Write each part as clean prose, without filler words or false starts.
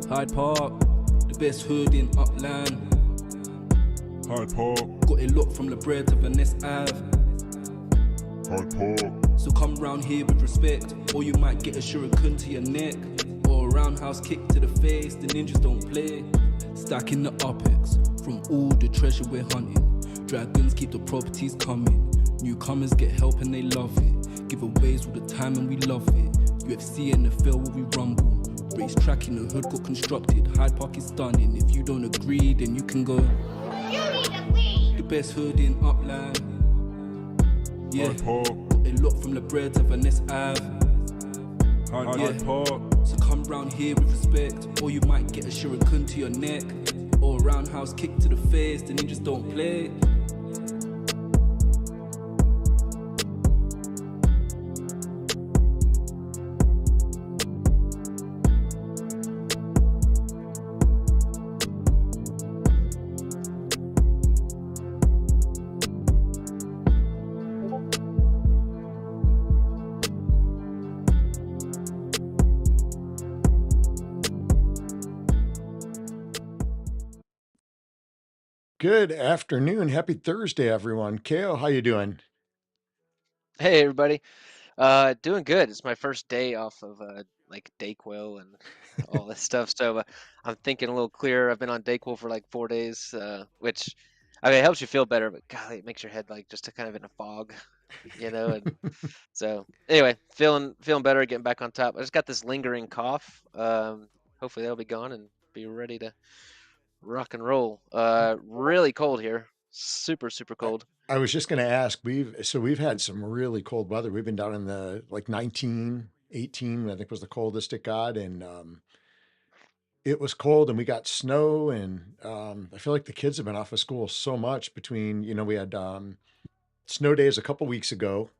Hyde Park, the best hood in Upland. Hyde Park, Got it locked from Blvd to Venice Ave. Hyde Park, So come round here with respect, or you might get a shuriken to your neck, or a roundhouse kick to the face. The ninjas don't play. Stacking the UPEX from all the treasure we're hunting. Dragons keep the properties coming. Newcomers get help and they love it. Giveaways all the time and we love it. UFC and NFL where we rumble. Race track in the hood got constructed. Hyde Park is stunning. If you don't agree, then you can go. You need to leave. The best hood in Upland. Yeah, Hyde Park, got it locked from Blvd to Venice Ave. Hyde Park, So come round here with respect, or you might get a shuriken to your neck, or a roundhouse kick to the face. The ninjas don't play. Good afternoon. Happy Thursday, everyone. Ko, how you doing? Hey everybody, doing good. It's my first day off of like Dayquil and all this stuff, so I'm thinking a little clearer. I've been on Dayquil for like 4 days, which I mean it helps you feel better, but golly, it makes your head like just kind of in a fog, you know. And so anyway, feeling better, getting back on top. I just got this lingering cough. Hopefully that'll be gone and be ready to rock and roll. Really cold here, super cold. I was just going to ask, we've had some really cold weather. We've been down in the like 19, 18, I think was the coldest it got. And it was cold and we got snow. And I feel like the kids have been off of school so much between, we had snow days a couple weeks ago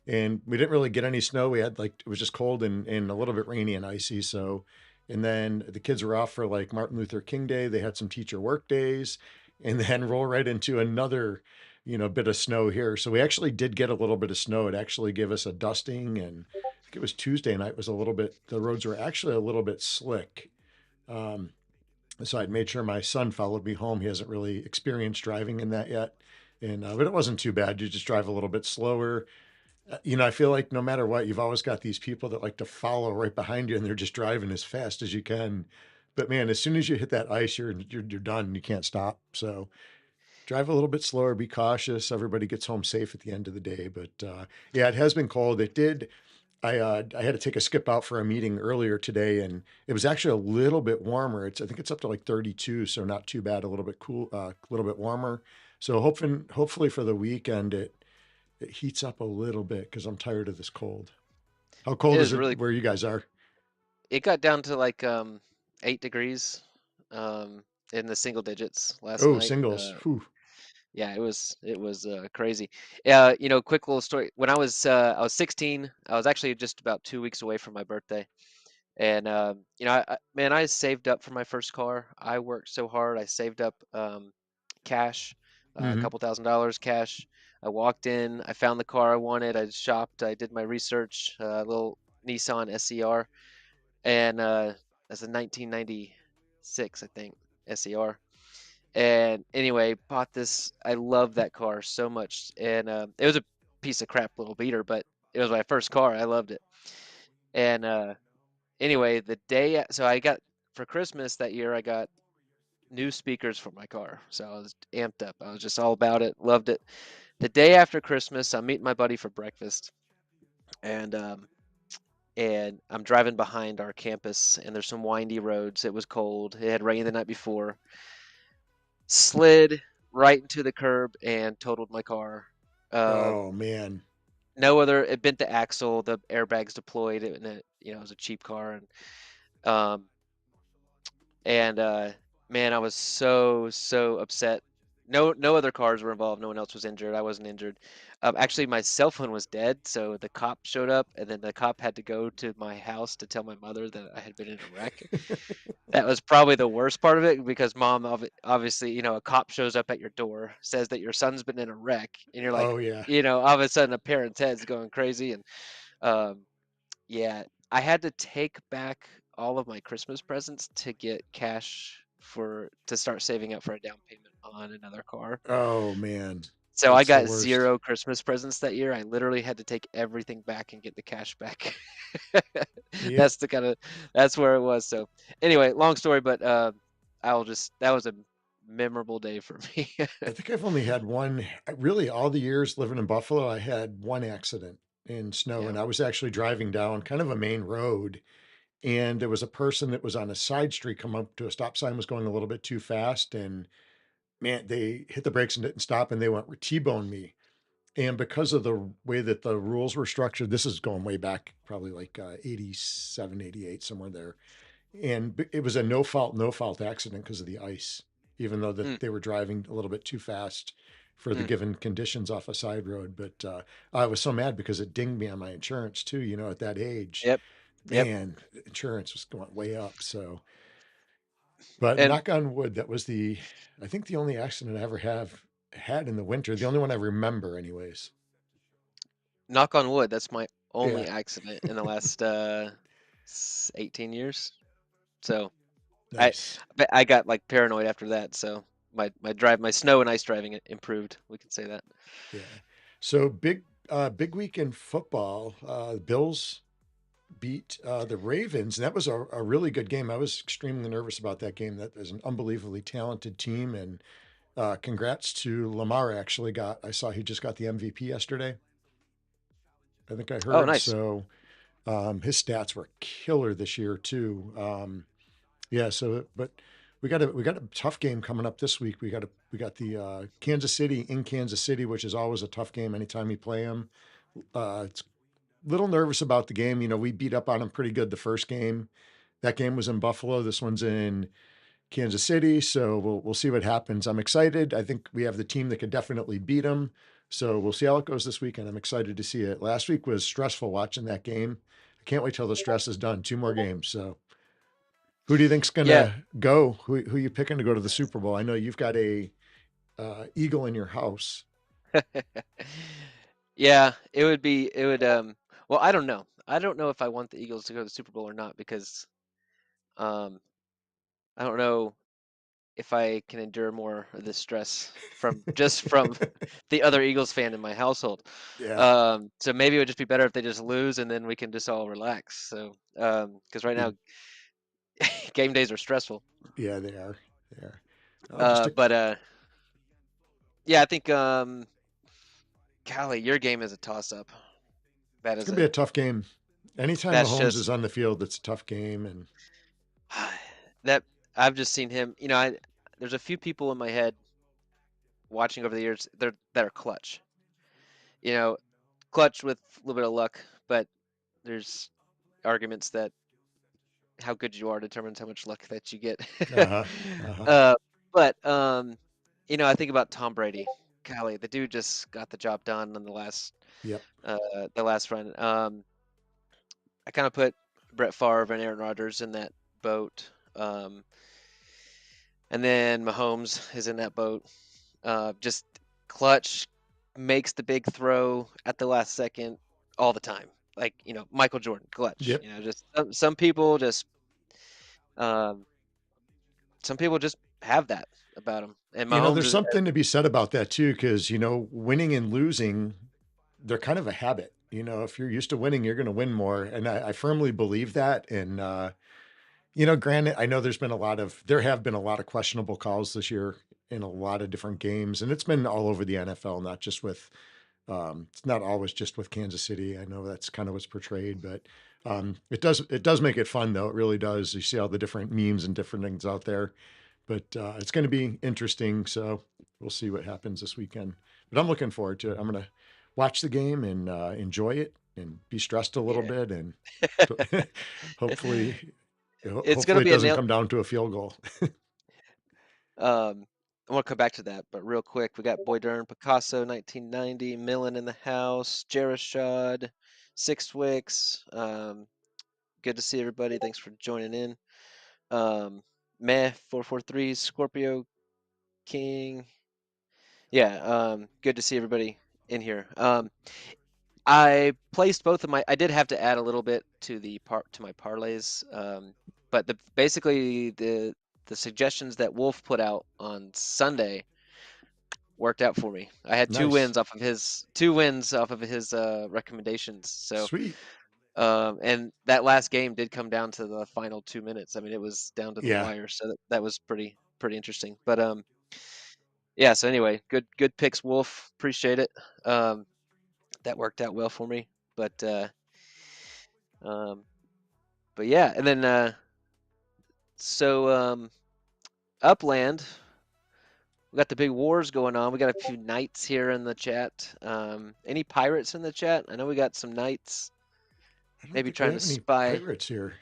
and we didn't really get any snow. We had it was just cold and a little bit rainy and icy. So, and then the kids were off for like Martin Luther King Day. They had some teacher work days and then roll right into another, bit of snow here. So we actually did get a little bit of snow. It actually gave us a dusting, and I think it was Tuesday night was the roads were actually a little bit slick. So I'd made sure my son followed me home. He hasn't really experienced driving in that yet. And, but it wasn't too bad. You just drive a little bit slower. I feel like no matter what, you've always got these people that like to follow right behind you and they're just driving as fast as you can. But man, as soon as you hit that ice, you're done. You can't stop. So drive a little bit slower, be cautious. Everybody gets home safe at the end of the day. But yeah, it has been cold. It did. I had to take a skip out for a meeting earlier today, and it was actually a little bit warmer. I think it's up to like 32, so not too bad. A little bit cool, a little bit warmer. So hopefully for the weekend it heats up a little bit because I'm tired of this cold. How cold is it Really, where you guys are? it got down to like 8 degrees in the single digits last Oh, night. singles. Whew. Yeah, it was crazy. Quick little story. When I was 16, I was actually just about 2 weeks away from my birthday, and man, I saved up for my first car. I worked so hard. I saved up cash, a Mm-hmm. couple $1,000s cash. I walked in, I found the car I wanted. I shopped, I did my research. Little Nissan SER, and that's a 1996, I think, SER. And anyway, bought this. I love that car so much, and it was a piece of crap little beater, but it was my first car. I loved it. And anyway, so I got for Christmas that year, I got new speakers for my car, so I was amped up. I was just all about it, loved it. the day after Christmas, I'm meeting my buddy for breakfast, and I'm driving behind our campus, and there's some windy roads. It was cold. It had rained the night before. Slid right into the curb and totaled my car. Oh man. No other. It bent the axle. The airbags deployed, and it was a cheap car, um, and man, I was so upset. No other cars were involved. No one else was injured. I wasn't injured. Actually, my cell phone was dead, so the cop showed up, and then the cop had to go to my house to tell my mother that I had been in a wreck. That was probably the worst part of it, because mom, obviously, a cop shows up at your door, says that your son's been in a wreck, and you're like, Oh yeah. all of a sudden a parent's head's going crazy, and um, yeah, I had to take back all of my Christmas presents to get cash to start saving up for a down payment on another car. Oh man. So I That's the got worst. 0 Christmas presents that year. I literally had to take everything back and get the cash back. Yep. That's where it was. So anyway, long story, but that was a memorable day for me. I think I've only had one, really all the years living in Buffalo, I had one accident in snow, Yeah. and I was actually driving down kind of a main road, and there was a person that was on a side street come up to a stop sign, was going a little bit too fast, and man, they hit the brakes and didn't stop, and they went T-bone me. And because of the way that the rules were structured, this is going way back, probably like 87, 88, somewhere there. And it was a no fault accident because of the ice, even though Mm, that they were driving a little bit too fast for the mm. given conditions off a side road. But I was so mad because it dinged me on my insurance too. At that age, Yep. Yep. man, insurance was going way up. So, but And knock on wood, I think the only accident I ever have had in the winter, the only one I remember, anyways. knock on wood, that's my Yeah, only accident in the last 18 years. So I nice. I got like paranoid after that. So my snow and ice driving improved. We can say that. Yeah. So big week in football. Bills beat the Ravens, and that was a really good game. I was extremely nervous about that game. That is an unbelievably talented team, and congrats to Lamar. I saw he just got the MVP yesterday. I think I Oh, heard. nice. So his stats were killer this year too. Yeah. So, but we got a tough game coming up this week. We got the Kansas City in Kansas City, which is always a tough game anytime you play them. It's a little nervous about the game. We beat up on them pretty good the first game. That game was in Buffalo. This one's in Kansas City, so we'll see what happens. I'm excited. I think we have the team that could definitely beat them. So we'll see how it goes this weekend. I'm excited to see it. Last week was stressful watching that game. I can't wait till the stress is done. Two more games. So who do you think's Yeah. gonna go? Who you picking to go to the Super Bowl? I know you've got a eagle in your house. Yeah, it would well, I don't know. I don't know if I want the Eagles to go to the Super Bowl or not, because um I don't know if I can endure more of this stress from the other Eagles fan in my household. Yeah, So maybe it would just be better if they just lose, and then we can just all relax. So because right now good. game days are stressful. Yeah, they are. They are. Oh, just a, But yeah, I think Callie, your game is a toss up. That it's is gonna be a tough game. Anytime that's Mahomes is just on the field, it's a tough game. And that I've just seen him. There's a few people in my head watching over the years that are clutch. You know, clutch with a little bit of luck, but there's arguments that how good you are determines how much luck that you get. uh-huh, uh-huh. uh, but I think about Tom Brady. Golly, the dude just got the job done on Yep. the last run. I kind of put Brett Favre and Aaron Rodgers in that boat. And then Mahomes is in that boat. Just clutch, makes the big throw at the last second all the time. Like, Michael Jordan, clutch. Yep. Just um, some people just have that about them. And Mahomes There's is, something to be said about that too, because winning and losing, they're kind of a habit. If you're used to winning, you're going to win more, and I firmly believe that. And granted, I know there have been a lot of questionable calls this year in a lot of different games, and it's been all over the NFL, not just with. It's not always just with Kansas City. I know that's kind of what's portrayed, but it does make it fun though. It really does. You see all the different memes and different things out there, but it's going to be interesting. So we'll see what happens this weekend. But I'm looking forward to it. I'm going to watch the game and enjoy it and be stressed a little Yeah. bit, and hopefully, It's gonna hopefully it be a doesn't nail. come down to a field goal. I want to come back to that, but real quick, we got Boydern, Picasso, 1990, Millen in the house, Jerishad, Sixwicks. Good to see everybody. Thanks for joining in. Meh 443, Scorpio King. Yeah, good to see everybody in here. I placed both of my. I did have to add a little bit to my parlays, but basically the suggestions that Wolf put out on Sunday worked out for me. I had Nice, two wins off of his recommendations. So, sweet, and that last game did come down to the final 2 minutes. I mean, it was down to the yeah. wire. So that was pretty interesting. But yeah. So anyway, good picks, Wolf. Appreciate it. That worked out well for me. But um, but yeah, and then so Upland. We got the big wars going on. We got a few knights here in the chat. Any pirates in the chat? I know we got some knights. I don't Maybe think we trying to have any spy. pirates here.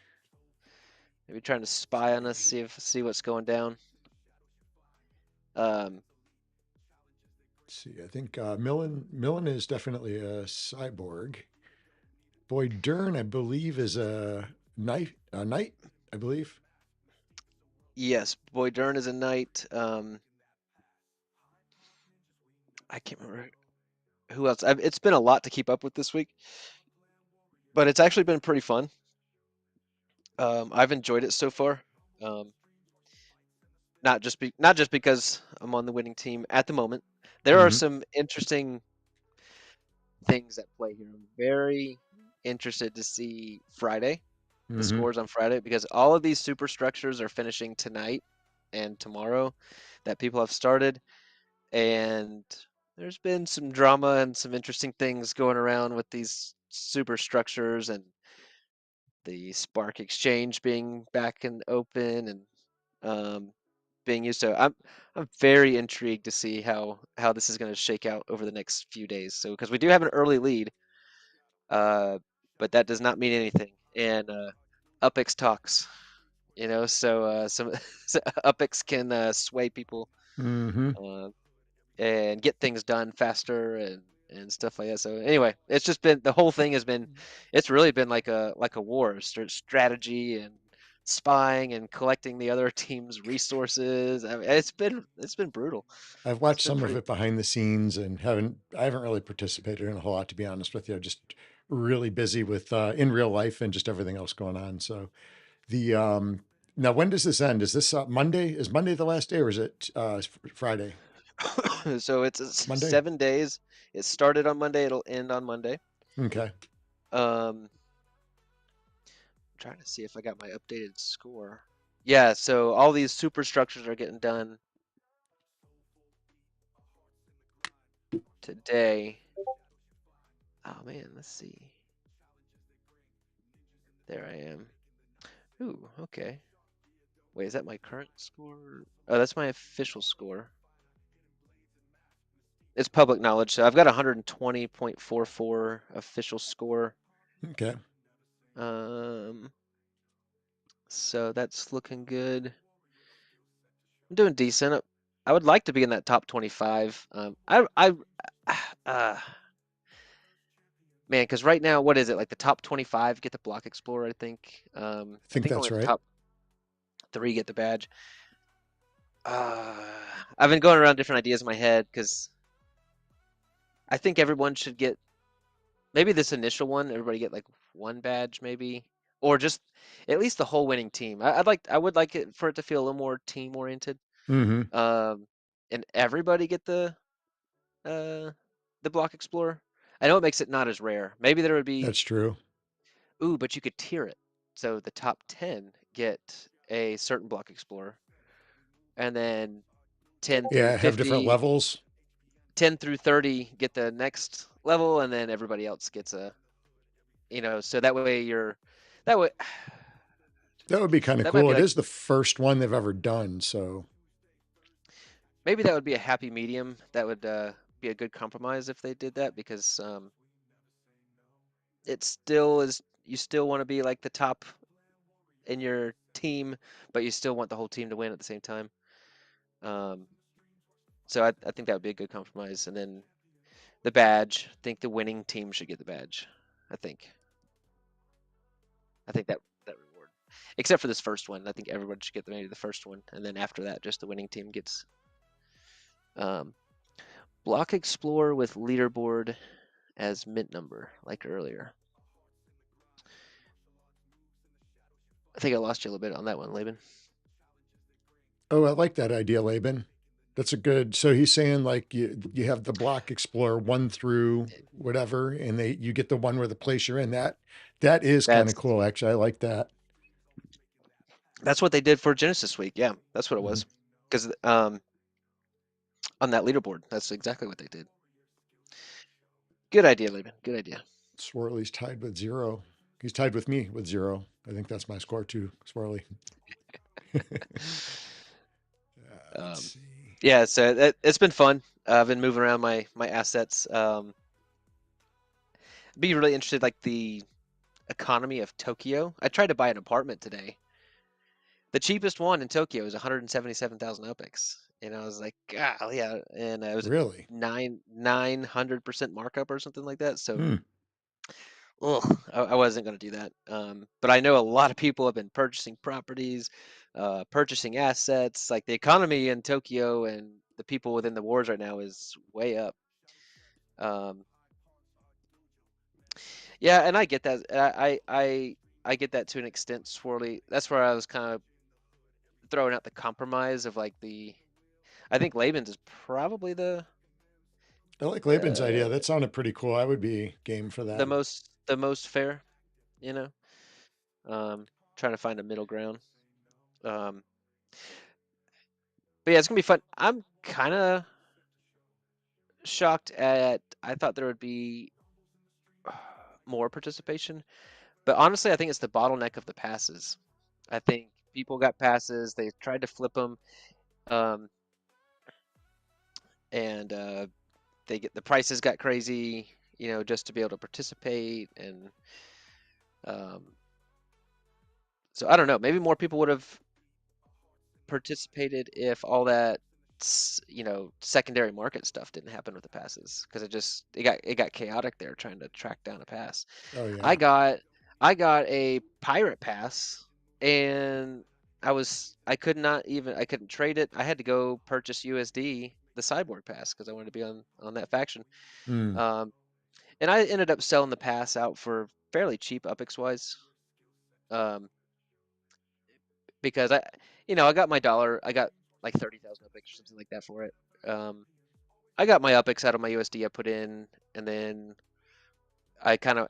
Maybe trying to spy on us. See what's going down. Um, Let's see, I think Millen is definitely a cyborg. Boyd Dern, I believe, is a knight. I believe. yes, Boydern is a knight. I can't remember who else. It's been a lot to keep up with this week, but it's actually been pretty fun. I've enjoyed it so far. Um, not just because I'm on the winning team at the moment. There are Hmm. some interesting things at play here. I'm very interested to see Friday, the Hmm. scores on Friday, because all of these superstructures are finishing tonight and tomorrow that people have started. And there's been some drama and some interesting things going around with these superstructures and the Spark Exchange being back and open and being used. So I'm very intrigued to see how this is going to shake out over the next few days. So because we do have an early lead, uh, but that does not mean anything. And UpX talks, so so UpX can sway people Hmm. uh, and get things done faster and stuff like that. So anyway, it's just been the whole thing has been, it's really been like a war, strategy and spying and collecting the other team's resources. I mean, it's been brutal. I've It's watched been some of pretty. it behind the scenes and I haven't really participated in a whole lot, to be honest with you. Just really busy with in real life and just everything else going on. So the now when does this end? Is this Monday? Is Monday the last day, or is it Friday? So it's Monday. 7 days. It started on Monday. It'll end on Monday. Okay. I'm trying to see if I got my updated score. Yeah, so all these superstructures are getting done today. Oh man, let's see. There I am. Ooh, okay. Wait, is that my current score? Oh, that's my official score. It's public knowledge, so I've got 120.44 official score. Okay. Um, so that's looking good. I'm doing decent. I would like to be in that top 25. Uh, man, because right now, what is it like the top 25 get the Block Explorer? I think. I I think think only that's the right. top 3 get the badge. I've been going around different ideas in my head because I think everyone should get maybe this initial one. Everybody get like 1 badge, maybe, or just at least the whole winning team. I would like it for it to feel a little more team oriented. Hmm. Um, and everybody get uh the Block Explorer. I know it makes it not as rare. Maybe there would be That's true. but you could tier it. So the top 10 get a certain Block Explorer, and then 10 through Yeah, have different 50, levels. 10 through 30 get the next level, and then everybody else gets a, so that way that way That would be kind of that might cool. be It like, is the first one they've ever done, so maybe that would be a happy medium. That would be a good compromise if they did that, because it still is, you still want to be like the top in your team, but you still want the whole team to win at the same time. So I think that would be a good compromise. And then the badge, I think the winning team should get the badge. I think that reward, except for this first one. I think everyone should get maybe the first one, and then after that, just the winning team gets. Block Explorer with leaderboard as mint number, like earlier. I think I lost you a little bit on that one, Laban. oh, I like that idea, Laban. That's a good. So he's saying like you have the block explorer 1 through whatever, and you get the one where the place you're in. That is kind of That's cool. Actually, I like that. that's what they did for Genesis Week. Yeah, that's what it was. Because on that leaderboard, that's exactly what they did. Good idea, Laban. Good idea. Swirly's tied with 0. He's tied with me with 0. I think that's my score too, Swirly. Let's see. Yeah, so it's been fun. I've been moving around my assets. Be really interested, like the economy of Tokyo. I tried to buy an apartment today. The cheapest one in Tokyo is 177,000 UPIX, and I was like, God, yeah, and it was Really? 900% markup or something like that. So, Hmm. I wasn't going to do that. But I know a lot of people have been purchasing properties, purchasing assets. Like the economy in Tokyo and the people within the wards right now is way up. Yeah, and I get that. I get that to an extent, Swirly. That's where I was kind of throwing out the compromise of like I think Laban's is probably I like Laban's idea. That sounded pretty cool. I would be game for that. the most fair, you know. Trying to find a middle ground. But yeah, it's gonna be fun. I'm kind of shocked at. I thought there would be more participation, but honestly, I think it's the bottleneck of the passes. I think people got passes. They tried to flip them, and the prices got crazy. Just to be able to participate, and so I don't know. Maybe more people would have participated if all that secondary market stuff didn't happen with the passes, because it got chaotic there trying to track down a pass. Oh yeah. I got a pirate pass, and I couldn't trade it. I had to go purchase USD, the cyborg pass, because I wanted to be on that faction. Hmm. And I ended up selling the pass out for fairly cheap UPIX wise. Because I got my dollar. I got like 30,000 UPIX or something like that for it. I got my UPIX out of my USD I put in, and then I kind of,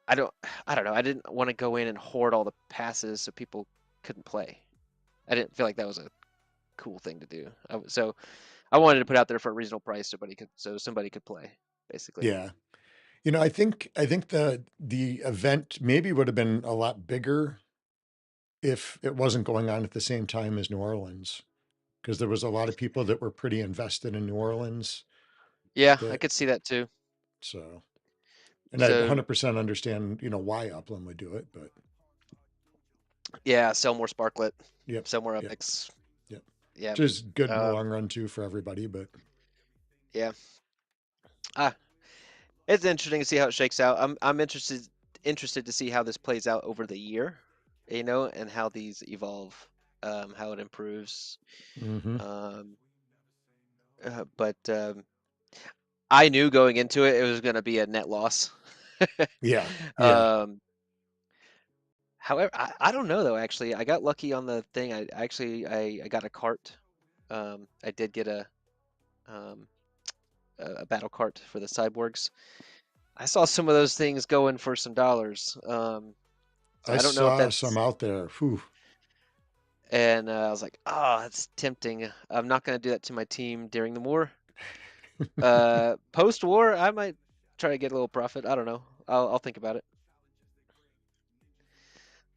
I don't know. I didn't want to go in and hoard all the passes so people couldn't play. I didn't feel like that was a cool thing to do. So I wanted to put out there for a reasonable price so somebody could play, basically. Yeah. I think the event maybe would have been a lot bigger if it wasn't going on at the same time as New Orleans, because there was a lot of people that were pretty invested in New Orleans. Yeah, I could see that too. So, and I 100% understand, why Upland would do it, but yeah, sell more Sparklet. Yep. Sell more UPIX. Yep. Yeah. Which is good in the long run too for everybody, but yeah. It's interesting to see how it shakes out. I'm interested to see how this plays out over the year, and how these evolve, how it improves. But I knew going into it was going to be a net loss. yeah. However, I don't know though. Actually, I got lucky on the thing. I got a cart. I did get a battle cart for the cyborgs. I saw some of those things going for some dollars. So I don't know if saw that's some out there. Whew. And I was like, oh, that's tempting. I'm not going to do that to my team during the war. Post-war, I might try to get a little profit. I don't know. I'll think about it.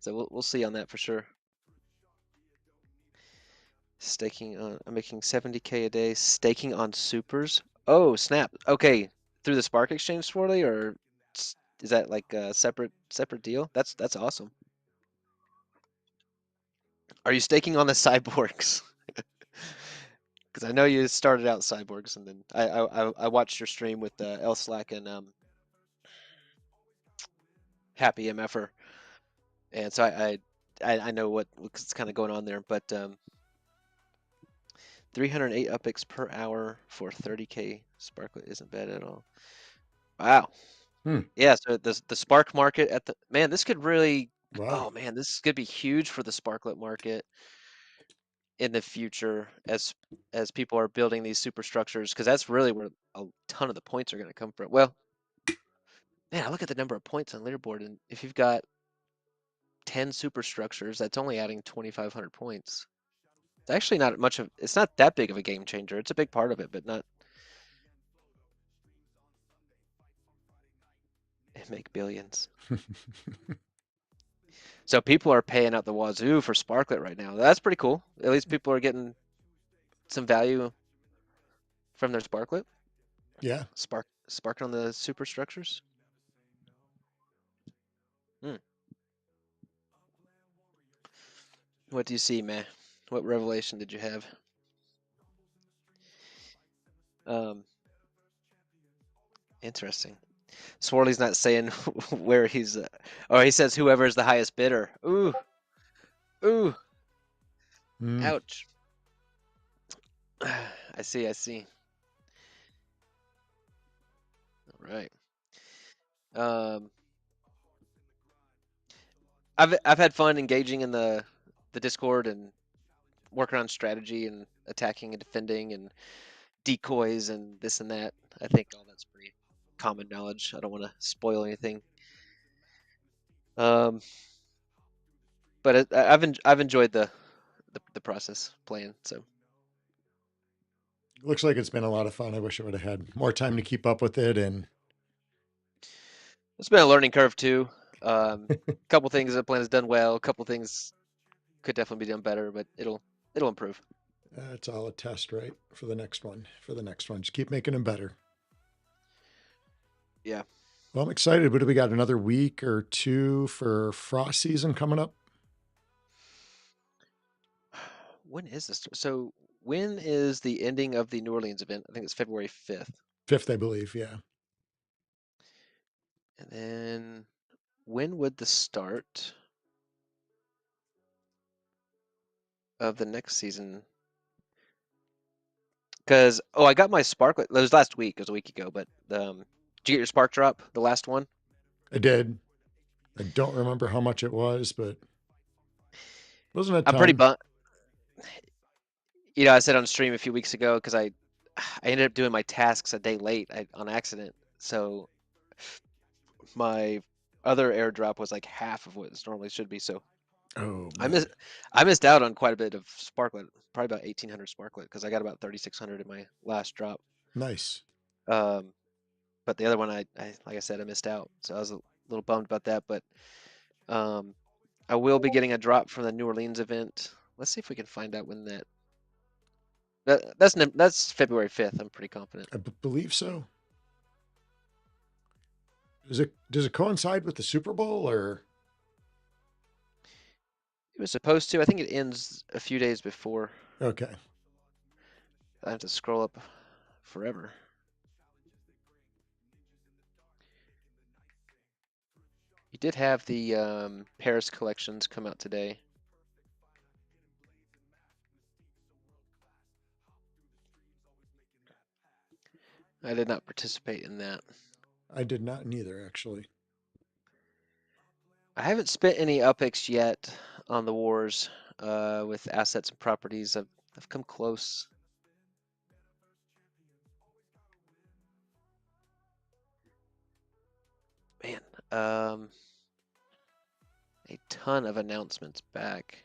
So we'll see on that for sure. Staking on, I'm making 70K a day. Staking on supers. Oh, snap. Okay, through the Spark Exchange, Swirly, or is that like a separate deal? That's awesome. Are you staking on the cyborgs? Because I know you started out cyborgs, and then I watched your stream with L Slack and Happy MFer, and so I know what's kind of going on there. But 308 upix per hour for 30K Sparklet isn't bad at all. Wow. Hmm. Yeah, so the Spark market at the man, this could really Wow. oh man, this could be huge for the Sparklet market in the future as people are building these superstructures, because that's really where a ton of the points are going to come from. Well, man, I look at the number of points on leaderboard, and if you've got 10 superstructures, that's only adding 2,500 points. It's actually not much of, it's not that big of a game changer. It's a big part of it, but not make billions. So people are paying out the wazoo for Sparklet right now. That's pretty cool. At least people are getting some value from their Sparklet. Yeah. Spark on the superstructures. Hmm. What do you see, man? What revelation did you have? Interesting. Swirly's not saying where he's, or he says whoever is the highest bidder. Ooh, ooh, Mm. ouch. I see, I see. All right. I've had fun engaging in the Discord and working on strategy and attacking and defending and decoys and this and that. I think all that's pretty common knowledge. I don't want to spoil anything. But I've enjoyed the process playing. So Looks like it's been a lot of fun. I wish I would have had more time to keep up with it. And it's been a learning curve too. A couple things Upland has done well. A couple things could definitely be done better, but it'll improve. it's all a test, right? For the next one. For the next one. Just keep making them better. Yeah. Well, I'm excited. What do we got? Another week or two for frost season coming up? When is this? So when is the ending of the New Orleans event? I think it's February 5th. 5th, I believe. Yeah. And then when would the start of the next season? Because I got my Sparklet. That was last week. It was a week ago. But did you get your Spark drop? The last one? I did. I don't remember how much it was, but wasn't a I'm pretty ton. bummed. I said on stream a few weeks ago because I ended up doing my tasks a day late on accident. So my other airdrop was like half of what it normally should be. So Oh, I man. missed out on quite a bit of Sparklet, probably about 1,800 Sparklet because I got about 3,600 in my last drop. Nice. But the other one, I like I said, I missed out, so I was a little bummed about that. But I will be getting a drop from the New Orleans event. Let's see if we can find out when that's February 5th. I'm pretty confident. I believe so. Does it coincide with the Super Bowl or? It was supposed to. I think it ends a few days before. Okay. I have to scroll up forever. You did have the Paris collections come out today. I did not participate in that. I did not neither, actually. I haven't spent any UPX yet on the wars with assets and properties. I've come close. Man, a ton of announcements back.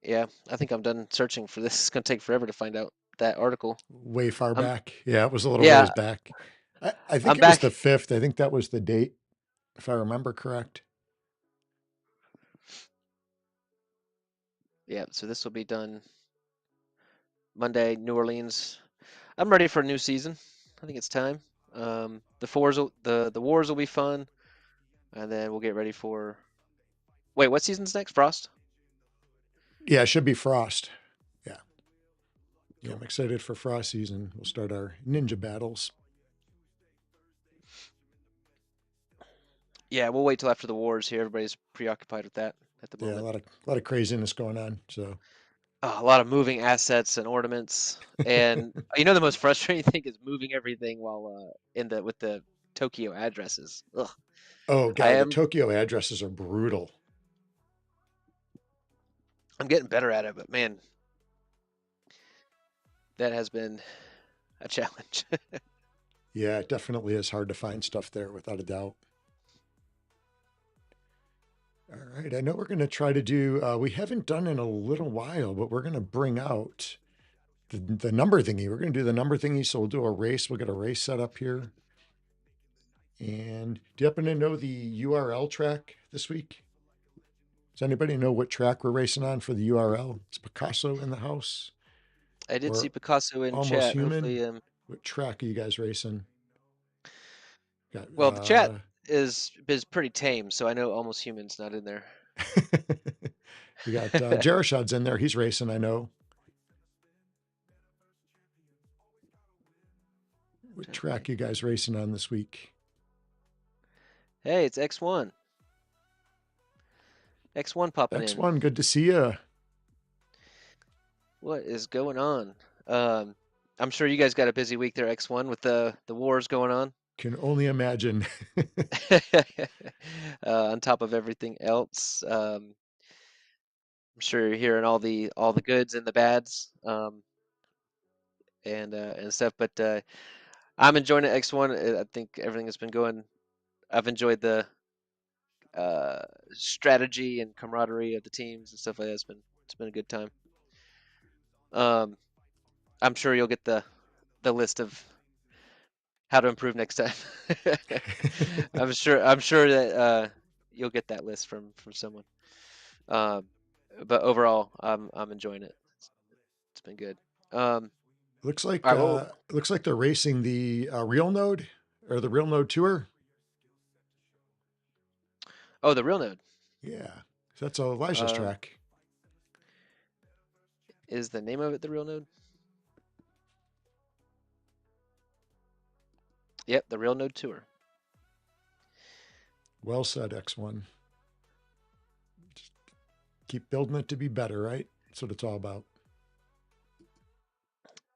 Yeah, I think I'm done searching for this. It's gonna take forever to find out that article. Way far I'm back. Yeah, it was a little yeah, ways back. I I'm think it was the back. 5th. I think that was the date, if I remember correct. Yeah, so this will be done Monday, New Orleans. I'm ready for a new season. I think it's time. The wars will be fun, and then we'll get ready for. Wait, what season's next? Frost. Yeah, it should be Frost. Yeah. Yeah, Cool. I'm excited for Frost season. We'll start our ninja battles. Yeah, we'll wait till after the wars here. Everybody's preoccupied with that at the Yeah, moment. a lot of craziness going on. So A lot of moving assets and ornaments, and the most frustrating thing is moving everything while in the with the Tokyo addresses. Ugh. oh I god, the am Tokyo addresses are brutal. I'm getting better at it, but man, that has been a challenge. Yeah, it definitely is hard to find stuff there without a doubt. All right, I know we're going to try to do, we haven't done in a little while, but we're going to bring out the number thingy. We're going to do the number thingy. So we'll do a race. We'll get a race set up here. And do you happen to know the URL track this week? Does anybody know what track we're racing on for the URL? It's Picasso in the house I did see or Picasso in Almost chat. Human? Hopefully, What track are you guys racing? Got, well, the chat is pretty tame, so I know Almost Human's not in there. we got Jerishad's in there. He's racing, I know. What track you guys racing on this week? Hey, it's X1. X1 popping in. X1, good to see you. What is going on? I'm sure you guys got a busy week there, X1, with the wars going on. Can only imagine. On top of everything else, I'm sure you're hearing all the goods and the bads, and stuff. But I'm enjoying it, X1. I think everything has been going. I've enjoyed the strategy and camaraderie of the teams and stuff like that. It's been a good time. Um, I'm sure you'll get the list of how to improve next time. I'm sure that you'll get that list from someone. Um, but overall, I'm enjoying it. It's been good. looks All like right. Well, looks like they're racing the Real Node or the Real Node Tour. oh, the real node Yeah, so that's Elijah's track. is the name of it. The real node. Yep, the real node tour. Well said, X1. Just keep building it to be better, right? That's what it's all about.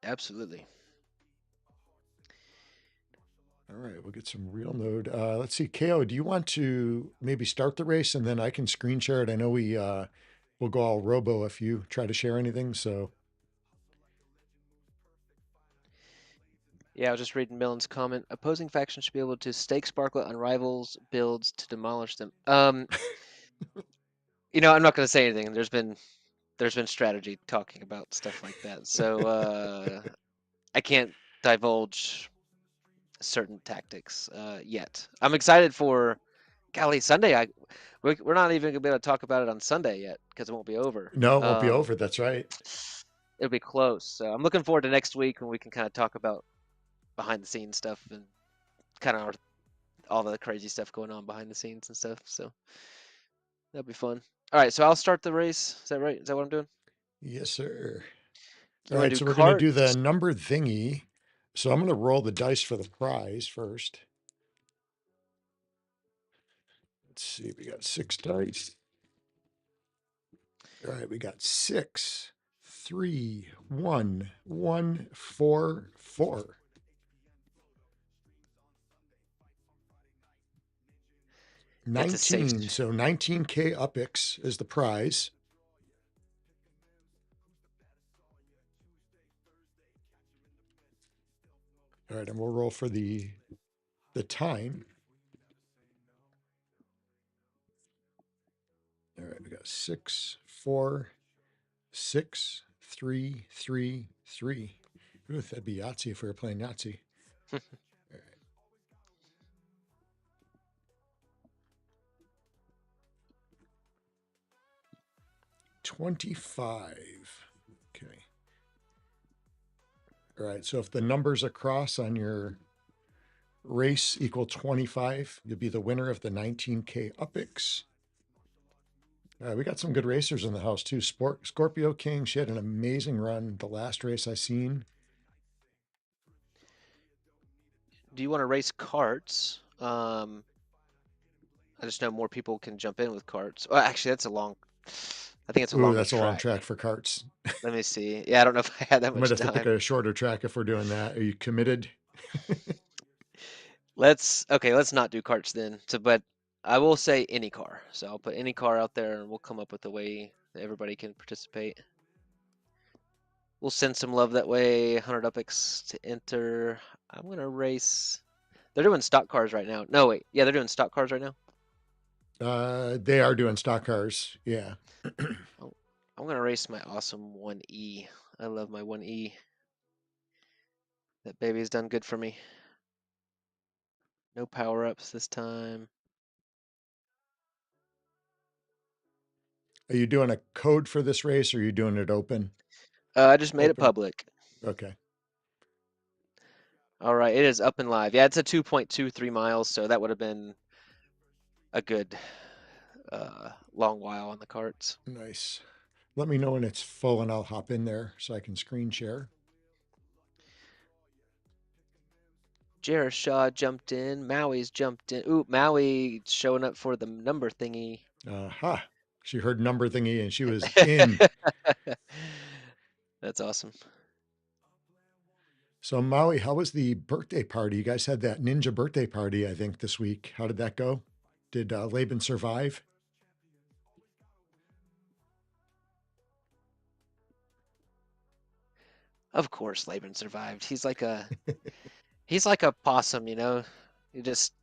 Absolutely. All right, we'll get some real node. Let's see, KO, do you want to maybe start the race and then I can screen share it? I know we'll go all robo if you try to share anything. So Yeah, I was just reading Millen's comment. Opposing factions should be able to stake Sparklet on rivals' builds to demolish them. I'm not going to say anything. There's been strategy talking about stuff like that, so I can't divulge certain tactics yet. I'm excited for, golly, Sunday. We're not even gonna be able to talk about it on Sunday yet because it won't be over. no, it won't be over. That's right. It'll be close. So I'm looking forward to next week when we can kind of talk about behind the scenes stuff and kind of all the crazy stuff going on behind the scenes and stuff. So that'll be fun. All right, so I'll start the race. Is that right? Is that what I'm doing? Yes, sir. You All want right, to do so we're going to do the carts? number thingy. So I'm going to roll the dice for the prize first. Let's see, we got 6 dice. All right, we got 6, 3, 1, 1, 4, 4. It's a safe. 19. So 19K UPX is the prize. All right, and we'll roll for the time. All right, we got 6, 4, 6, 3, 3, 3. Ooh, that'd be Yahtzee if we were playing Yahtzee. 25. Okay. All right. So if the numbers across on your race equal 25, you'll be the winner of the 19K Upix. We got some good racers in the house too. Scorpio King, she had an amazing run the last race I seen. Do you want to race carts? I just know more people can jump in with carts. Well, actually, that's a long. I think it's a Ooh, longer that's a long track. track for carts. Let me see. Yeah, I don't know if I had that I might much have to pick time. a shorter track if we're doing that. Are you committed? Let's not do carts then. So, but I will say any car. So I'll put any car out there, and we'll come up with a way that everybody can participate. We'll send some love that way. 100 Upix to enter. I'm gonna race. They're doing stock cars right now. No, wait. Yeah, they're doing stock cars right now. They are doing stock cars. Yeah. Oh, I'm gonna race my awesome 1E. I love my 1E. That baby's done good for me. No power-ups this time. Are you doing a code for this race or are you doing it open? I just made it Open. public. Okay. All right, it is up and live. Yeah, it's a 2.23 miles, so that would have been a good long while on the carts. Nice. Let me know when it's full and I'll hop in there so I can screen share. Shaw jumped in. Maui's jumped in. Ooh, Maui showing up for the number thingy. Aha. She heard number thingy and she was in. That's awesome. So Maui, how was the birthday party? You guys had that ninja birthday party, I think, this week. How did that go? Did Laban survive? Of course, Laban survived. He's like a possum, you know. You just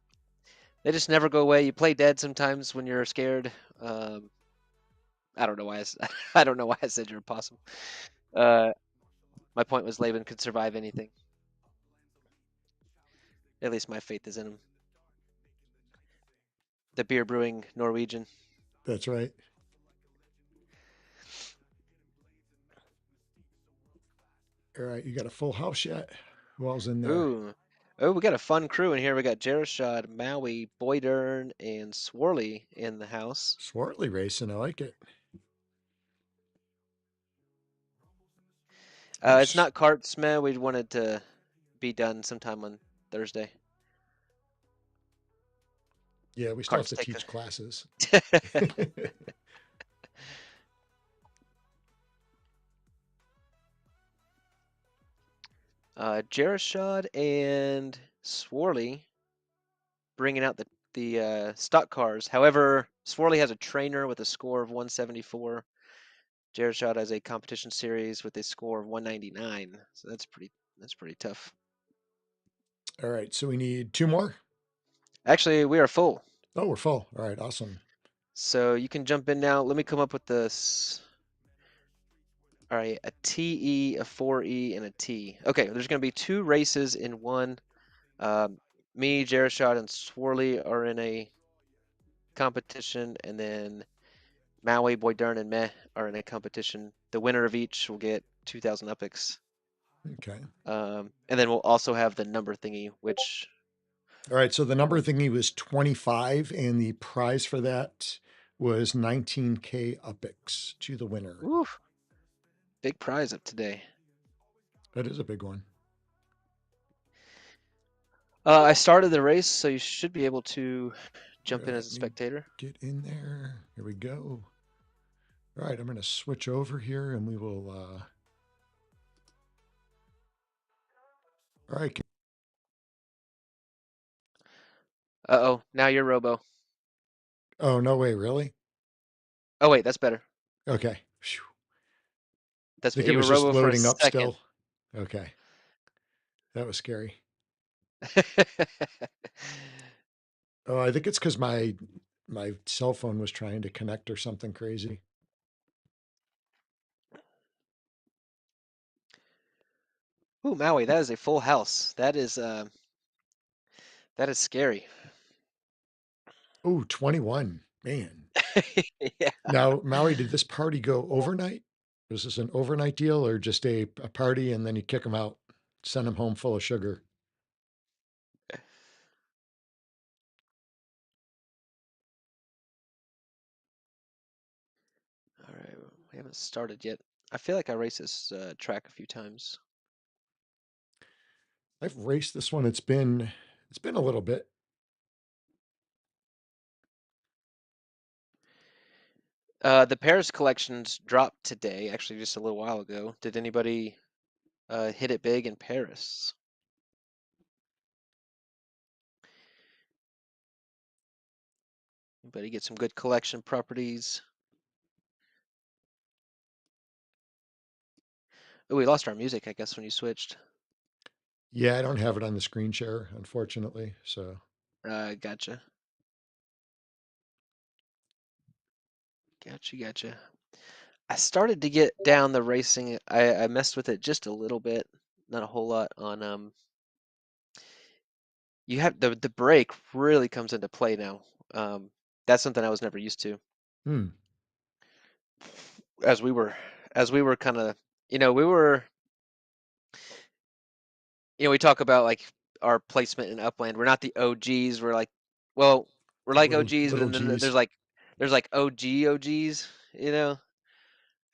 they just never go away. You play dead sometimes when you're scared. I don't know why I don't know why I said you're a possum. My point was Laban could survive anything. At least my faith is in him. The beer brewing Norwegian. That's right. All right, you got a full house yet? Who else in there? Ooh. Oh, we got a fun crew in here. We got Jerishad, Maui, Boydern, and Swarley in the house. Swartly racing, I like it. It's not carts, man. We wanted to be done sometime on Thursday. Yeah, we still have Carts to take teach classes. Jerishad and Swarley bringing out the stock cars. However, Swarley has a trainer with a score of 174. Jerishad has a competition series with a score of 199. So that's pretty tough. All right, so we need 2 more. Actually, we are full. Oh, we're full. All right, awesome. So you can jump in now. Let me come up with this. All right, a TE, a 4E, and a T. Okay, there's going to be 2 races in one. Me, Jerishad, and Swarley are in a competition, and then Maui, Boydern, and Meh are in a competition. The winner of each will get 2,000 Upix. Okay. And then we'll also have the number thingy, which. All right, so the number thingy was 25, and the prize for that was 19K Upix to the winner. Oof, big prize up today. That is a big one. I started the race, so you should be able to jump in as a Let me spectator. Get in there. Here we go. All right, I'm going to switch over here and we will. All right. Uh-oh, now you're Robo. Oh, no way, really? Oh, wait, that's better. Okay. Phew. That's I think better. it You were was just Robo for a loading up second. still. Okay. That was scary. Oh, I think it's because my cell phone was trying to connect or something crazy. Ooh, Maui, that is a full house. That is scary. Ooh, 21. Man. Yeah. Now, Maui, did this party go overnight? Was this an overnight deal or just a party and then you kick them out, send them home full of sugar? All right, we haven't started yet. I feel like I raced this track a few times. I've raced this one. It's been a little bit. The Paris collections dropped today, actually just a little while ago. Did anybody hit it big in Paris? Anybody get some good collection properties? Oh, we lost our music, I guess, when you switched. Yeah, I don't have it on the screen share, unfortunately. So Gotcha. Gotcha. I started to get down the racing. I messed with it just a little bit, not a whole lot on you have the brake really comes into play now. Um, that's something I was never used to. hmm. As we were as we were kind of, we were, we talk about like our placement in Upland. We're not the OGs. Well, we're like OGs, Little but then G's. there's like OGs, you know.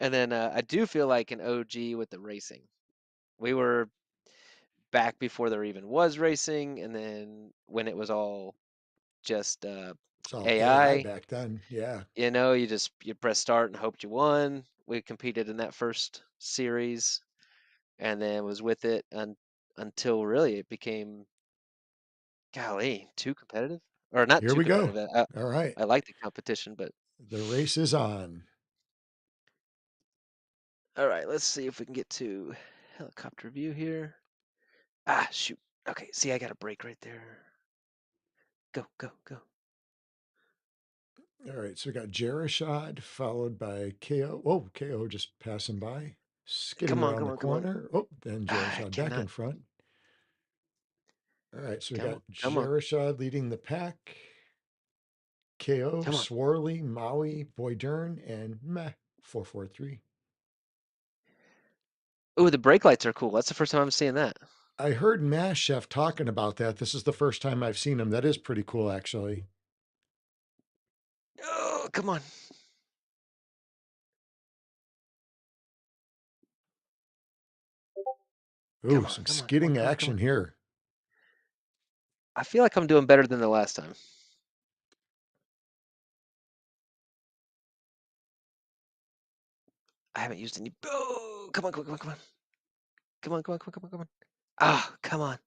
And then I do feel like an OG with the racing. We were back before there even was racing, and then when it was all just It's all AI AI, back then. Yeah. you press start and hoped you won. We competed in that first series, and then was with it until really it became, golly, too competitive, or not Here too we go. competitive. All right. I like the competition, but The race is on. all right, let's see if we can get to helicopter view here. Ah, shoot. Okay, see, I got a break right there. Go. All right. So we got Jerishad followed by KO. Oh, KO just passing by, skidding around the Come on. corner. Oh, then Ah, I Jerishad back cannot. in front. All right. So we got Come on. Jerishad leading the pack. KO, Come on. Swarley, Maui, Boydern, and Meh 443. Ooh, the brake lights are cool. That's the first time I'm seeing that. I heard Mass Chef talking about that. This is the first time I've seen him. That is pretty cool, actually. Oh, come on. Ooh, some Come on, skidding come on. action here. I feel like I'm doing better than the last time. I haven't used any. Oh, come on. Come on. Ah, come on.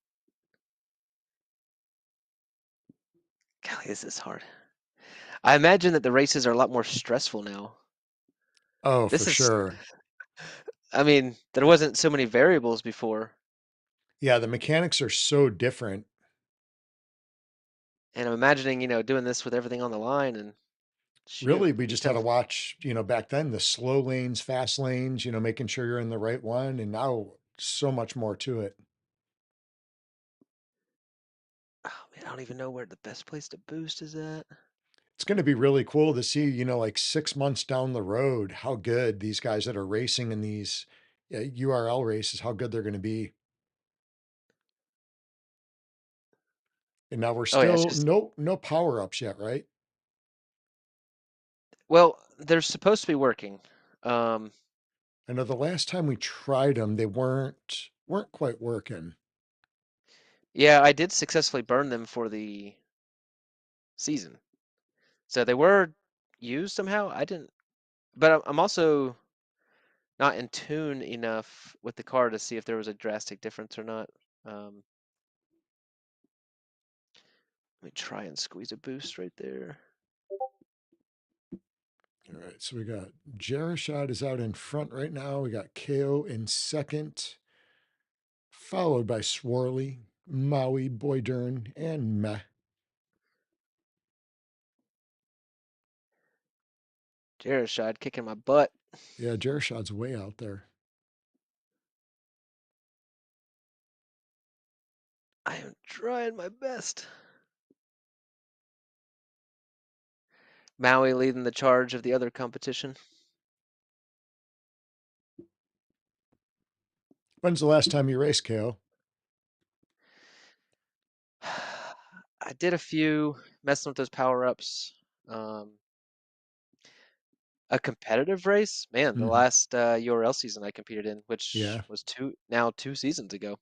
Golly, this is hard. I imagine that the races are a lot more stressful now. Oh, for This is, sure. I mean, there wasn't so many variables before, Yeah, the mechanics are so different. and I'm imagining, doing this with everything on the line, and shoot, Really, we these just had to times. watch, back then the slow lanes, fast lanes, making sure you're in the right one. And now so much more to it. Oh man, I don't even know where the best place to boost is at. It's going to be really cool to see, like 6 months down the road, how good these guys that are racing in these URL races, how good they're going to be. And now we're Oh yeah, it's still just, no power ups yet, right? well, they're supposed to be working. Um, I know the last time we tried them, they weren't quite working. yeah, I did successfully burn them for the season. So they were used somehow. I didn't, but I'm also not in tune enough with the car to see if there was a drastic difference or not. Um, Let me try and squeeze a boost right there. All right, so we got Jerishad is out in front right now. We got KO in second, followed by Swarley, Maui, Boydern, and Meh. Jared kicking my butt. Yeah, Jerishad's way out there. I am trying my best. Maui leading the charge of the other competition. When's the last time you raced, Kale? I did a few messing with those power ups. A competitive race, man. The Mhm. last URL season I competed in, which Yeah. was 2 seasons ago.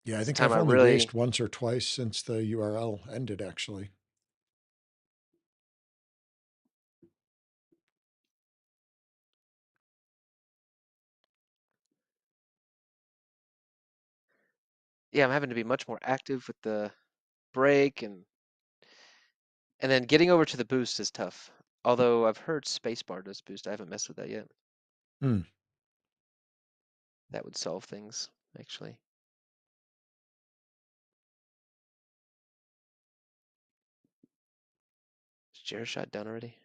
Yeah, I It's the think time I've I only really. raced once or twice since the URL ended, actually. Yeah, I'm having to be much more active with the brake and then getting over to the boost is tough. Although I've heard spacebar does boost. I haven't messed with that yet. Hmm. That would solve things, actually. Is Jared shot done already?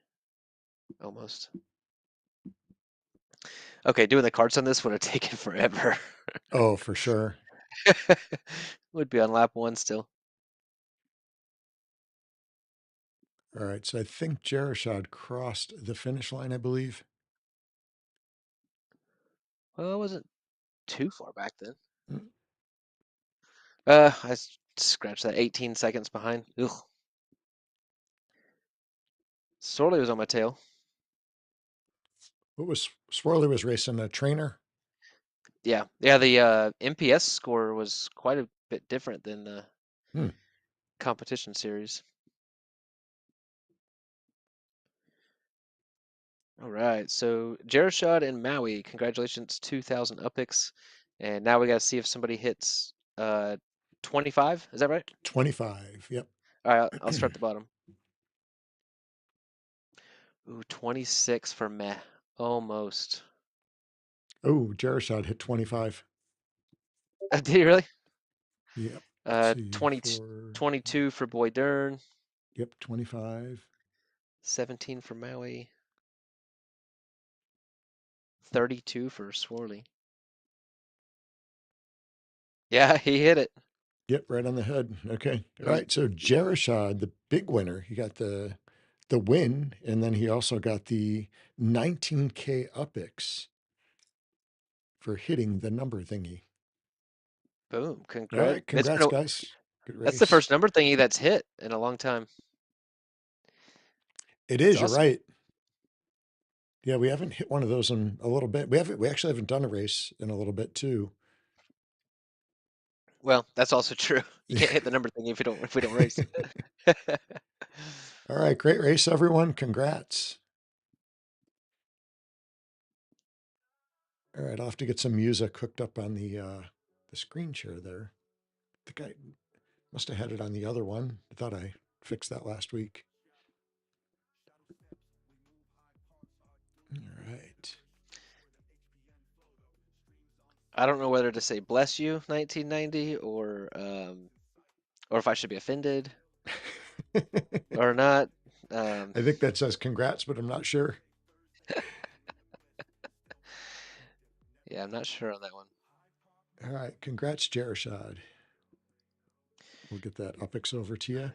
Almost. Okay, doing the carts on this would have taken forever. Oh, for sure. Would be on lap 1 still. All right, so I think Jerishad crossed the finish line, I believe. Well, I wasn't too far back then. Mm. I scratched that 18 seconds behind. Ugh. Sorley was on my tail. What was Swirly was racing a trainer? Yeah, the MPS score was quite a bit different than the Hmm. competition series. All right, so Jerishad and Maui, congratulations, 2,000 upics. And now we got to see if somebody hits 25. Is that right? 25. Yep. All right, I'll start the bottom. Ooh, 26 for meh. Almost. Oh, Jerishad hit 25. Did he really? Yep. Let's see. 20, 22 for Boy Dern. Yep, 25. 17 for Maui. 32 for Swarley. Yeah, he hit it. Yep, right on the head. Okay. All right. So Jerishad, the big winner, he got the win, and then he also got the 19K upics for hitting the number thingy. Boom. All right, congrats, guys. Good That's the race. first number thingy that's hit in a long time. It It's is, you're awesome. right. Yeah, we haven't hit one of those in a little bit. We actually haven't done a race in a little bit too. Well, that's also true. You can't hit the number thingy if we don't race. All right, great race, everyone. Congrats. All right, I'll have to get some music hooked up on the screen share there. I think I must have had it on the other one. I thought I fixed that last week. All right. I don't know whether to say bless you 1990 or if I should be offended or not. I think that says congrats, but I'm not sure. Yeah, I'm not sure on that one. All right, congrats, Jerishad. We'll get that upics over to you.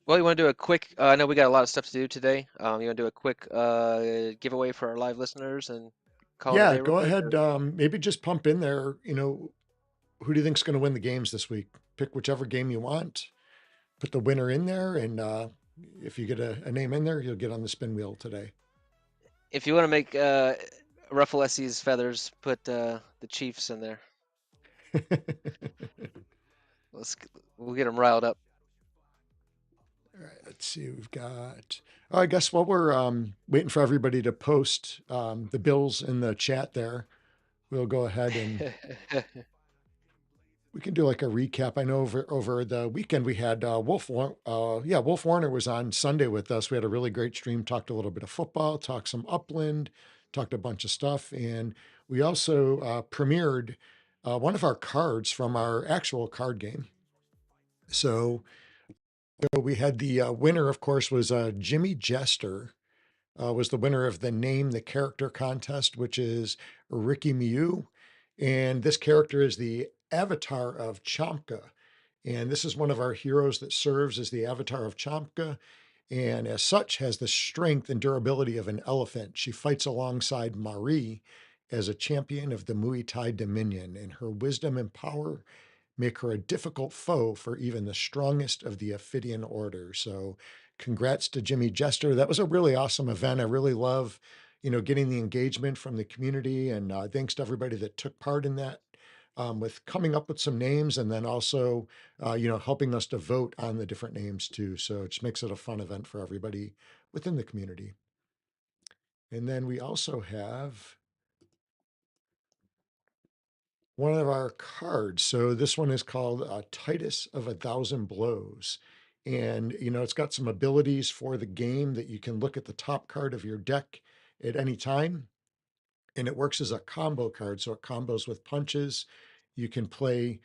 Well, you want to do a quick? I know we got a lot of stuff to do today. You want to do a quick giveaway for our live listeners and call it a Yeah, day real go quick? ahead. Maybe just pump in there. Who do you think's going to win the games this week? Pick whichever game you want. Put the winner in there, and if you get a name in there, you'll get on the spin wheel today. If you want to make ruffle Essie's feathers, put the Chiefs in there. We'll get them riled up. All right, let's see. We've got. Oh, I guess while we're waiting for everybody to post the bills in the chat there, we'll go ahead and we can do like a recap. I know over the weekend we had Wolf Warner was on Sunday with us. We had a really great stream, talked a little bit of football, talked some Upland, talked a bunch of stuff. And we also premiered one of our cards from our actual card game. So we had the winner, of course, was Jimmy Jester, was the winner of the Name the Character contest, which is Ricky Mew. And this character is the avatar of Chamka. And this is one of our heroes that serves as the avatar of Chamka, and as such has the strength and durability of an elephant. She fights alongside Marie as a champion of the Muay Thai Dominion, and her wisdom and power make her a difficult foe for even the strongest of the Ophidian Order. So congrats to Jimmy Jester. That was a really awesome event. I really love, getting the engagement from the community, and thanks to everybody that took part in that. With coming up with some names, and then also, helping us to vote on the different names too. So it just makes it a fun event for everybody within the community. And then we also have one of our cards. So this one is called Titus of 1,000 Blows. And, it's got some abilities for the game that you can look at the top card of your deck at any time. And it works as a combo card. So it combos with punches. You can play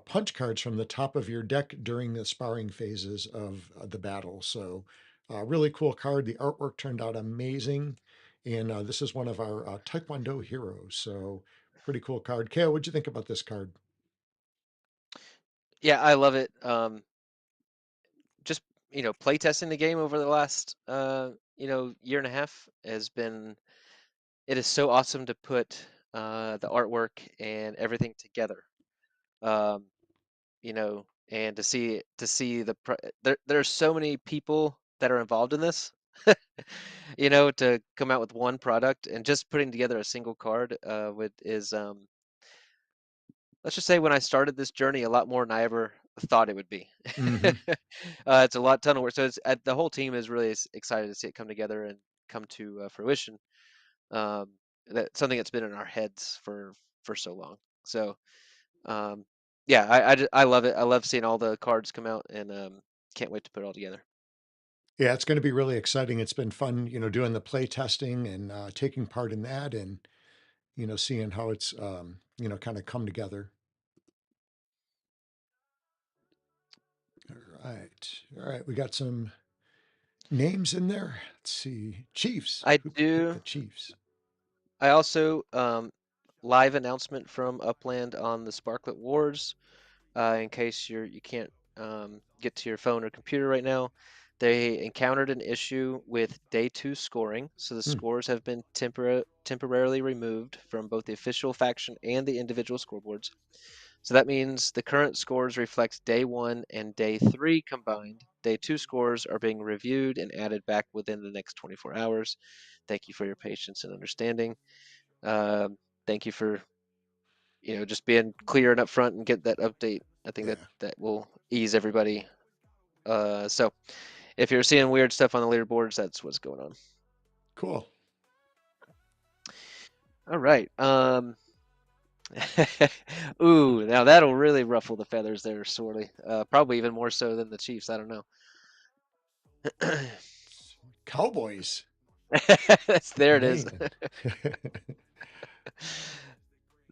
punch cards from the top of your deck during the sparring phases of the battle. So really cool card. The artwork turned out amazing. And this is one of our Taekwondo heroes. So pretty cool card. Kale, what'd you think about this card? Yeah, I love it. Just play testing the game over the last year and a half has been. It is so awesome to put the artwork and everything together. Um, and to see there's so many people that are involved in this. To come out with one product and just putting together a single card is let's just say when I started this journey a lot more than I ever thought it would be. Mm-hmm. It's a ton of work. So the whole team is really excited to see it come together and come to fruition. Um, that's something that's been in our heads for so long. So um, yeah, I love it. I love seeing all the cards come out, and can't wait to put it all together. Yeah, it's going to be really exciting. It's been fun, doing the play testing and taking part in that, and seeing how it's kind of come together. All right. We got some names in there. Let's see. Chiefs. I Who picked do. the Chiefs? I also live announcement from Upland on the Sparklet Wars. In case you can't get to your phone or computer right now, they encountered an issue with day 2 scoring, so the Hmm. scores have been temporarily removed from both the official faction and the individual scoreboards. So that means the current scores reflect day 1 and day 3 combined. Day 2 scores are being reviewed and added back within the next 24 hours. Thank you for your patience and understanding. Thank you for just being clear and upfront and get that update. I think Yeah. that will ease everybody. So if you're seeing weird stuff on the leaderboards, that's what's going on. Cool. All right. Ooh, now that'll really ruffle the feathers there sorely. Probably even more so than the Chiefs. I don't know. Cowboys. There it is. Man.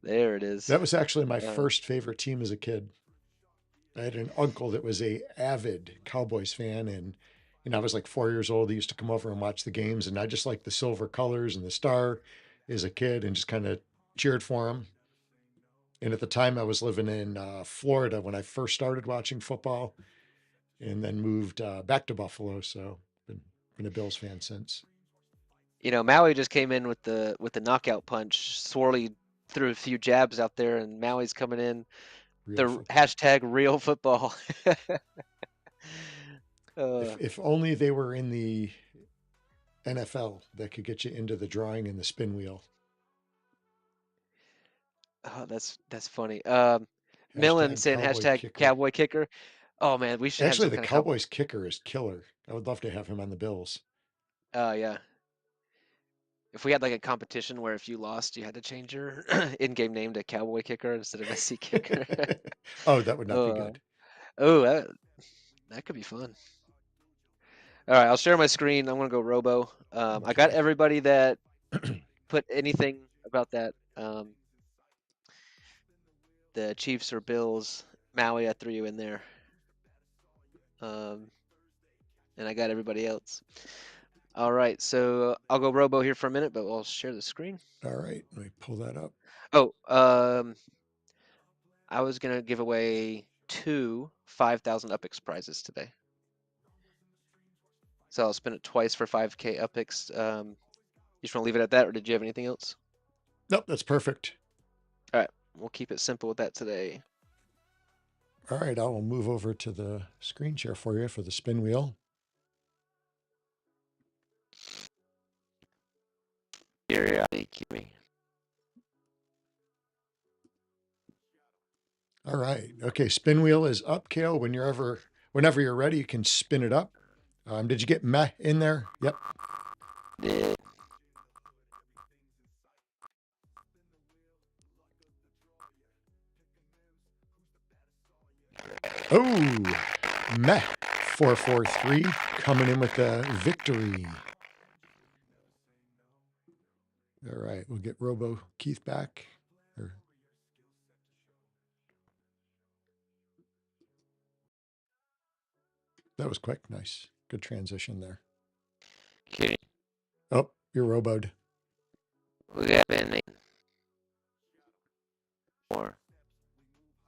There it is. That was actually my Uh, first favorite team as a kid. I had an uncle that was a avid Cowboys fan, and I was like 4 years old. He used to come over and watch the games, and I just liked the silver colors and the star as a kid, and just kind of cheered for him. And at the time, I was living in Florida when I first started watching football, and then moved back to Buffalo. So been a Bills fan since. Maui just came in with the knockout punch. Swirly threw a few jabs out there, and Maui's coming in. Real The football. hashtag real football. uh, If only they were in the NFL, that could get you into the drawing and the spin wheel. oh, that's funny. Millen Hashtag saying Cowboy hashtag kicker. cowboy kicker. Oh man, we should have Actually, some the kind of cowboy. Cowboys kicker is killer. I would love to have him on the Bills. Yeah. If we had like a competition where if you lost, you had to change your in-game name to cowboy kicker instead of SC kicker. Oh, that would not be uh, good. oh, that could be fun. All right, I'll share my screen. I'm gonna go Robo. I got Okay. everybody that put anything about that. The Chiefs or Bills. Maui, I threw you in there. Um, and I got everybody else. All right, so I'll go Robo here for a minute, but I'll share the screen. All right. Let me pull that up. Oh, I was gonna give away 2 5,000 UpX prizes today. So I'll spin it twice for 5K UpX. You just want to leave it at that, or did you have anything else? Nope, that's perfect. All right, we'll keep it simple with that today. All right, I will move over to the screen share for you for the spin wheel. All right. Okay, spin wheel is up, Kale. Whenever you're ready, you can spin it up. Did you get meh in there? Yep. Oh, meh 443 coming in with the victory. All right, we'll get Robo Keith back. That was quick. Nice. Good transition there. Okay. Oh, you're roboed. We got anything more?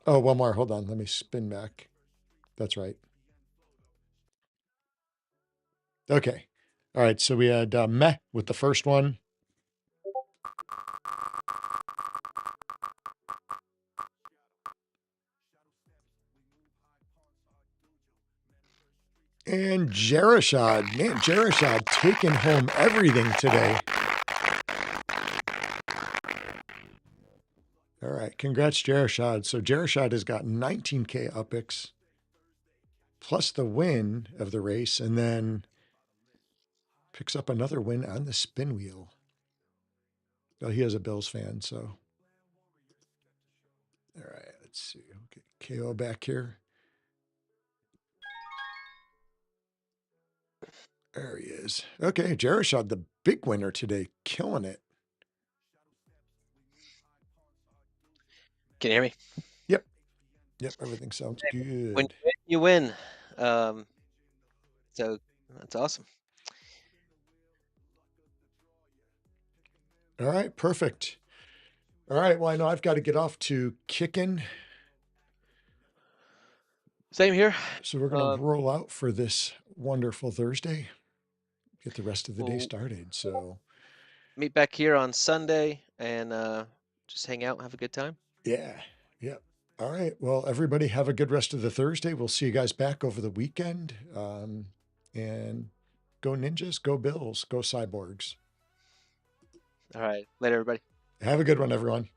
Oh, one more. Hold on. Let me spin back. That's right. Okay. All right. So we had meh with the first one. And Jerishad. Man, Jerishad taking home everything today. All right. Congrats, Jerishad. So Jerishad has got 19K UpX plus the win of the race, and then picks up another win on the spin wheel. Well, he is a Bills fan, so. All right, let's see. Okay, KO back here. There he is. Okay, Jerishad, the big winner today, killing it. Can you hear me? Yep, everything sounds good. When you win, so that's awesome. All right, perfect. All right, well, I know I've got to get off to kicking. Same here. So we're going to roll out for this wonderful Thursday. Get the rest of the day We'll started. So meet back here on Sunday and just hang out and have a good time. yeah. All right. Well, everybody have a good rest of the Thursday. We'll see you guys back over the weekend. And go Ninjas, go Bills, go Cyborgs. All right. Later, everybody. Have a good one, everyone.